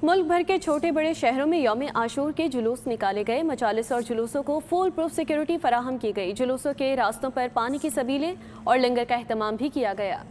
ملک بھر کے چھوٹے بڑے شہروں میں یوم عاشور کے جلوس نکالے گئے۔ مجالس اور جلوسوں کو فول پروف سیکیورٹی فراہم کی گئی۔ جلوسوں کے راستوں پر پانی کی سبیلیں اور لنگر کا اہتمام بھی کیا گیا۔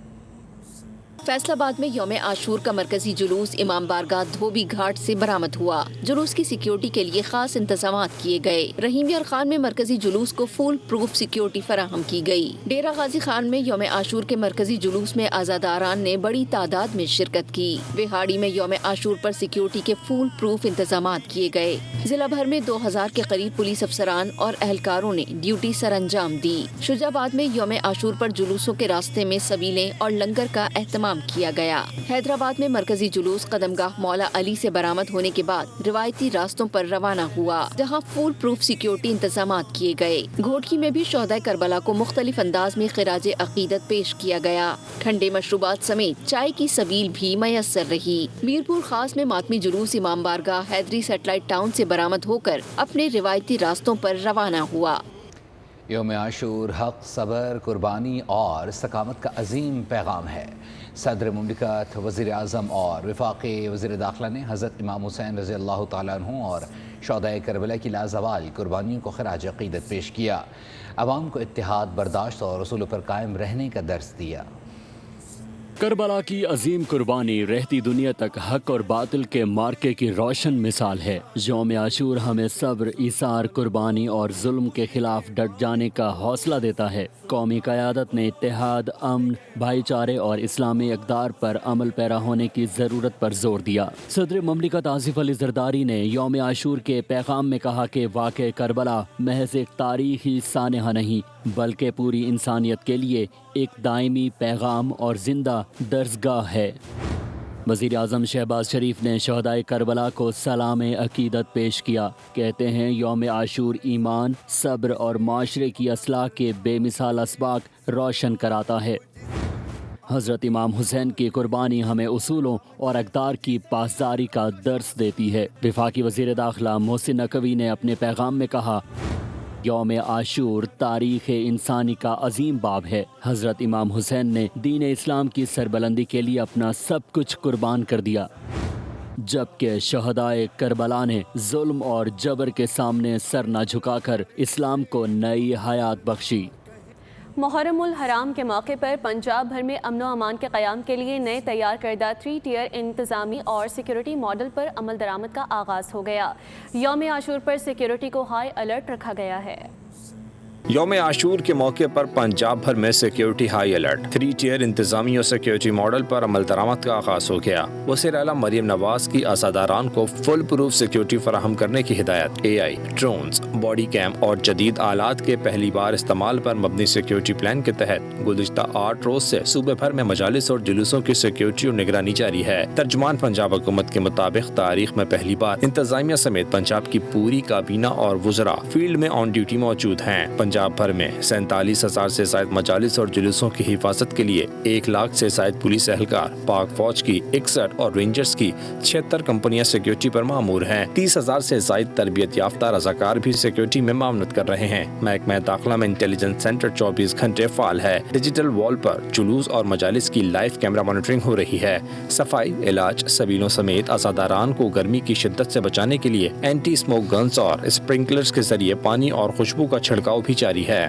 فیصل آباد میں یوم عاشور کا مرکزی جلوس امام بارگاہ دھوبی گھاٹ سے برآمد ہوا۔ جلوس کی سیکیورٹی کے لیے خاص انتظامات کیے گئے۔ رحیم یار خان میں مرکزی جلوس کو فول پروف سیکیورٹی فراہم کی گئی۔ ڈیرہ غازی خان میں یوم عاشور کے مرکزی جلوس میں عزاداران نے بڑی تعداد میں شرکت کی۔ وہاڑی میں یوم عاشور پر سیکیورٹی کے فول پروف انتظامات کیے گئے۔ ضلع بھر میں 2000 کے قریب پولیس افسران اور اہلکاروں نے ڈیوٹی سر انجام دی۔ شجاع آباد میں یوم عاشور پر جلوسوں کے راستے میں سبیلیں اور لنگر کا اہتمام کیا گیا۔ حیدرآباد میں مرکزی جلوس قدم گاہ مولا علی سے برآمد ہونے کے بعد روایتی راستوں پر روانہ ہوا، جہاں فول پروف سیکیورٹی انتظامات کیے گئے۔ گھوٹکی میں بھی شہدائے کربلا کو مختلف انداز میں خراج عقیدت پیش کیا گیا۔ ٹھنڈے مشروبات سمیت چائے کی سبیل بھی میسر رہی۔ میرپور خاص میں ماتمی جلوس امام بارگاہ حیدری سیٹلائٹ ٹاؤن سے برآمد ہو کر اپنے روایتی راستوں پر روانہ ہوا۔ یوم عاشور حق، صبر، قربانی اور استقامت کا عظیم پیغام ہے۔ صدر مملکت، وزیر اعظم اور وفاقی وزیر داخلہ نے حضرت امام حسین رضی اللہ تعالیٰ عنہ اور شہدائے کربلا کی لازوال قربانیوں کو خراج عقیدت پیش کیا۔ عوام کو اتحاد، برداشت اور اصولوں پر قائم رہنے کا درس دیا۔ کربلا کی عظیم قربانی رہتی دنیا تک حق اور باطل کے مارکے کی روشن مثال ہے۔ یوم عاشور ہمیں صبر، ایثار، قربانی اور ظلم کے خلاف ڈٹ جانے کا حوصلہ دیتا ہے۔ قومی قیادت نے اتحاد، امن، بھائی چارے اور اسلامی اقدار پر عمل پیرا ہونے کی ضرورت پر زور دیا۔ صدر مملکت آصف علی زرداری نے یوم عاشور کے پیغام میں کہا کہ واقعہ کربلا محض ایک تاریخی سانحہ نہیں بلکہ پوری انسانیت کے لیے ایک دائمی پیغام اور زندہ درسگاہ ہے۔ وزیر اعظم شہباز شریف نے شہدائے کربلا کو سلام عقیدت پیش کیا۔ کہتے ہیں یوم عاشور ایمان، صبر اور معاشرے کی اصلاح کے بے مثال اسباق روشن کراتا ہے۔ حضرت امام حسین کی قربانی ہمیں اصولوں اور اقدار کی پاسداری کا درس دیتی ہے۔ وفاقی وزیر داخلہ محسن نقوی نے اپنے پیغام میں کہا، یوم عاشور تاریخ انسانی کا عظیم باب ہے۔ حضرت امام حسین نے دین اسلام کی سربلندی کے لیے اپنا سب کچھ قربان کر دیا، جبکہ شہدائے کربلا نے ظلم اور جبر کے سامنے سر نہ جھکا کر اسلام کو نئی حیات بخشی۔ محرم الحرام کے موقع پر پنجاب بھر میں امن و امان کے قیام کے لیے نئے تیار کردہ 3 ٹیئر انتظامی اور سیکیورٹی ماڈل پر عمل درآمد کا آغاز ہو گیا۔ یوم عاشور پر سیکیورٹی کو ہائی الرٹ رکھا گیا ہے۔ یوم عاشور کے موقع پر پنجاب بھر میں سیکیورٹی ہائی الرٹ، 3 ٹیئر انتظامی اور سیکیورٹی ماڈل پر عمل درآمد کا آغاز ہو گیا۔ وزیر اعلیٰ مریم نواز کی عزاداران کو فل پروف سیکیورٹی فراہم کرنے کی ہدایت۔ اے آئی، ڈرونز، باڈی کیم اور جدید آلات کے پہلی بار استعمال پر مبنی سیکیورٹی پلان کے تحت گزشتہ 8 روز سے صوبے بھر میں مجالس اور جلوسوں کی سیکیورٹی اور نگرانی جاری ہے۔ ترجمان پنجاب حکومت کے مطابق تاریخ میں پہلی بار انتظامیہ سمیت پنجاب کی پوری کابینہ اور وزراء فیلڈ میں آن ڈیوٹی موجود ہیں۔ پنجاب بھر میں 47,000 سے زائد مجالس اور جلوسوں کی حفاظت کے لیے 1 لاکھ سے زائد پولیس اہلکار، پاک فوج کی 61 اور رینجرز کی 76 کمپنیاں سیکیورٹی پر مامور ہیں۔ 30,000 سے زائد تربیت یافتہ رضاکار بھی سیکیورٹی میں معاونت کر رہے ہیں۔ محکمہ داخلہ میں انٹیلیجنس سینٹر 24 گھنٹے فعال ہے۔ ڈیجیٹل وال پر جلوس اور مجالس کی لائیو کیمرہ مانیٹرنگ ہو رہی ہے۔ صفائی، علاج، سبیلوں سمیت عزاداران کو گرمی کی شدت سے بچانے کے لیے اینٹی اسموک گنز اور اسپرنکلرز کے ذریعے پانی اور خوشبو کا چھڑکاؤ بھی جاری ہے۔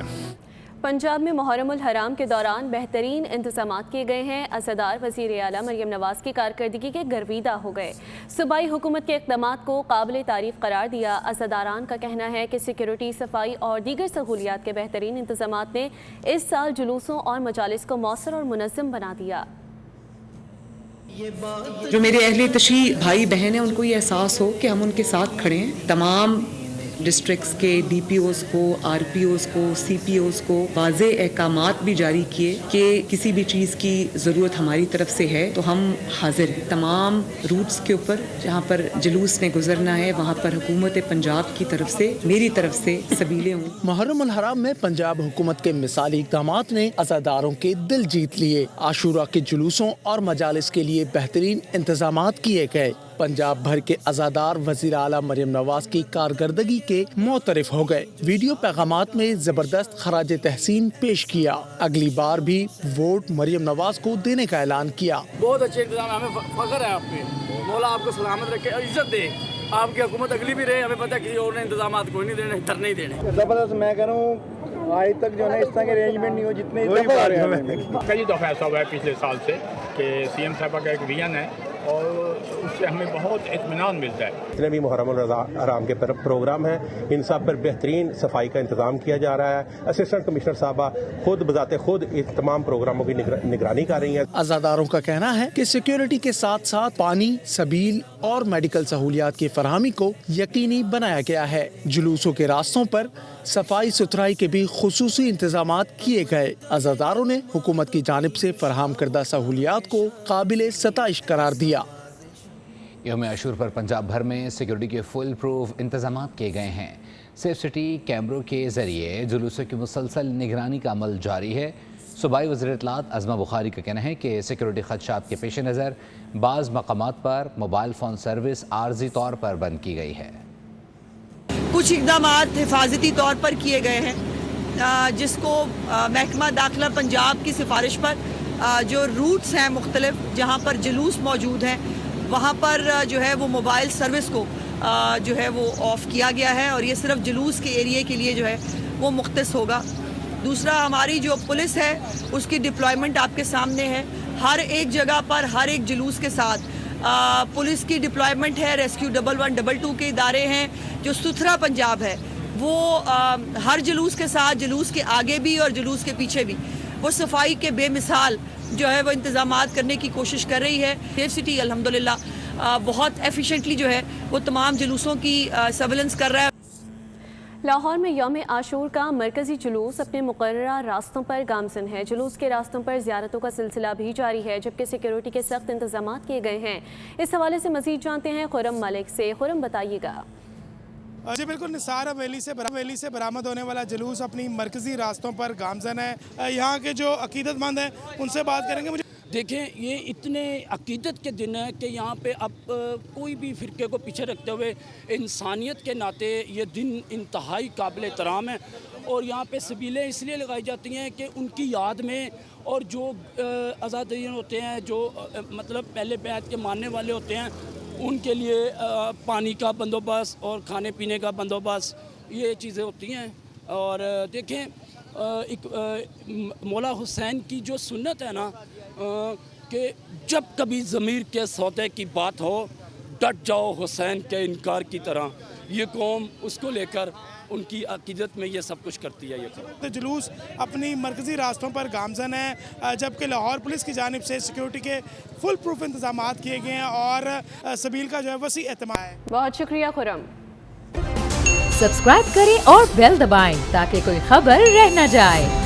پنجاب میں محرم الحرام کے دوران بہترین انتظامات کیے گئے ہیں۔ عزادار وزیر اعلیٰ مریم نواز کی کارکردگی کے گرویدہ ہو گئے۔ صوبائی حکومت کے اقدامات کو قابل تعریف قرار دیا۔ عزاداران کا کہنا ہے کہ سیکیورٹی، صفائی اور دیگر سہولیات کے بہترین انتظامات نے اس سال جلوسوں اور مجالس کو مؤثر اور منظم بنا دیا۔ جو میرے اہل تشیع بھائی بہن ہیں ان کو یہ احساس ہو کہ ہم ان کے ساتھ کھڑے ہیں۔ تمام ڈسٹرکٹس کے ڈی پی اوز کو، آر پی اوز کو، سی پی اوز کو واضح احکامات بھی جاری کیے کہ کسی بھی چیز کی ضرورت ہماری طرف سے ہے تو ہم حاضر ہیں۔ تمام روٹس کے اوپر جہاں پر جلوس نے گزرنا ہے وہاں پر حکومت پنجاب کی طرف سے، میری طرف سے سبیلیں ہوں۔ محرم الحرام میں پنجاب حکومت کے مثالی اقدامات نے عزاداروں کے دل جیت لیے۔ عاشورہ کے جلوسوں اور مجالس کے لیے بہترین انتظامات کیے گئے۔ پنجاب بھر کے عزادار وزیر اعلیٰ مریم نواز کی کارکردگی کے معترف ہو گئے۔ ویڈیو پیغامات میں زبردست خراج تحسین پیش کیا۔ اگلی بار بھی ووٹ مریم نواز کو دینے کا اعلان کیا۔ بہت اچھے انتظام، ہمیں فخر ہے آپ پہ۔ مولا آپ کو سلامت رکھے اور عزت دے. آپ کی حکومت اگلی بھی رہے, ہمیں پتہ ہے کسی اور نے انتظامات کوئی نہیں دینے, ادھر نہیں دینے. زبردست میں کہہ رہا ہوں آج تک جو ہے اس طرح کے ارینجمنٹ نہیں ہو جتنے کئی دفعہ ایسا ہوا ہے پچھلے سال سے کہ سی ایم صاحبہ کا ایک ویژن ہے اور اس سے ہمیں بہت اطمینان ملتا ہے. جتنے بھی محرم الحرام کے پروگرام ہیں ان سب پر بہترین صفائی کا انتظام کیا جا رہا ہے. اسسٹنٹ کمشنر صاحبہ خود بذات خود ان تمام پروگراموں کی نگرانی کر رہی ہیں. عزاداروں کا کہنا ہے کہ سیکیورٹی کے ساتھ ساتھ پانی، سبیل اور میڈیکل سہولیات کی فراہمی کو یقینی بنایا گیا ہے. جلوسوں کے راستوں پر صفائی ستھرائی کے بھی خصوصی انتظامات کیے گئے. عزاداروں نے حکومت کی جانب سے فراہم کردہ سہولیات کو قابل ستائش قرار دیا. یوم عاشور پر پنجاب بھر میں سیکیورٹی کے فل پروف انتظامات کیے گئے ہیں. سیف سٹی کیمروں کے ذریعے جلوسوں کی مسلسل نگرانی کا عمل جاری ہے. صوبائی وزیر اطلاعات عظمہ بخاری کا کہنا ہے کہ سیکیورٹی خدشات کے پیش نظر بعض مقامات پر موبائل فون سروس عارضی طور پر بند کی گئی ہے. کچھ اقدامات حفاظتی طور پر کیے گئے ہیں جس کو محکمہ داخلہ پنجاب کی سفارش پر جو روٹس ہیں مختلف جہاں پر جلوس موجود ہیں وہاں پر جو ہے وہ موبائل سروس کو جو ہے وہ آف کیا گیا ہے اور یہ صرف جلوس کے ایریے کے لیے جو ہے وہ مختص ہوگا. دوسرا ہماری جو پولیس ہے اس کی ڈپلائمنٹ آپ کے سامنے ہے. ہر ایک جگہ پر ہر ایک جلوس کے ساتھ پولیس کی ڈپلائمنٹ ہے. ریسکیو 112 کے ادارے ہیں. جو ستھرا پنجاب ہے وہ ہر جلوس کے ساتھ جلوس کے آگے بھی اور جلوس کے پیچھے بھی وہ صفائی کے بے مثال جو ہے وہ انتظامات کرنے کی کوشش کر رہی ہے. سیف سٹی الحمدللہ بہت ایفیشینٹلی جو ہے وہ تمام جلوسوں کی سرویلنس کر رہا ہے. لاہور میں یوم عاشور کا مرکزی جلوس اپنے مقررہ راستوں پر گامزن ہے. جلوس کے راستوں پر زیارتوں کا سلسلہ بھی جاری ہے جبکہ سیکیورٹی کے سخت انتظامات کیے گئے ہیں. اس حوالے سے مزید جانتے ہیں خرم ملک سے. خرم بتائیے گا. جی بالکل، نثار حویلی سے برآمد ہونے والا جلوس اپنی مرکزی راستوں پر گامزن ہے. یہاں کے جو عقیدت مند ہیں ان سے بات کریں گے. دیکھیں یہ اتنے عقیدت کے دن ہیں کہ یہاں پہ اب کوئی بھی فرقے کو پیچھے رکھتے ہوئے انسانیت کے ناطے یہ دن انتہائی قابل احترام ہے. اور یہاں پہ سبیلیں اس لیے لگائی جاتی ہیں کہ ان کی یاد میں اور جو آزادین ہوتے ہیں جو مطلب پہلے بیعت کے ماننے والے ہوتے ہیں ان کے لیے پانی کا بندوبست اور کھانے پینے کا بندوبست یہ چیزیں ہوتی ہیں. اور دیکھیں ایک مولا حسین کی جو سنت ہے نا کہ جب کبھی ضمیر کے سودے کی بات ہو ڈٹ جاؤ حسین کے انکار کی طرح. یہ قوم اس کو لے کر ان کی عقیدت میں یہ سب کچھ کرتی ہے. یہ جلوس اپنی مرکزی راستوں پر گامزن ہے جبکہ لاہور پولیس کی جانب سے سیکیورٹی کے فل پروف انتظامات کیے گئے ہیں اور سبیل کا جو ہے وسیع اہتمام ہے. بہت شکریہ خرم. سبسکرائب کریں اور بیل دبائیں تاکہ کوئی خبر رہ نہ جائے.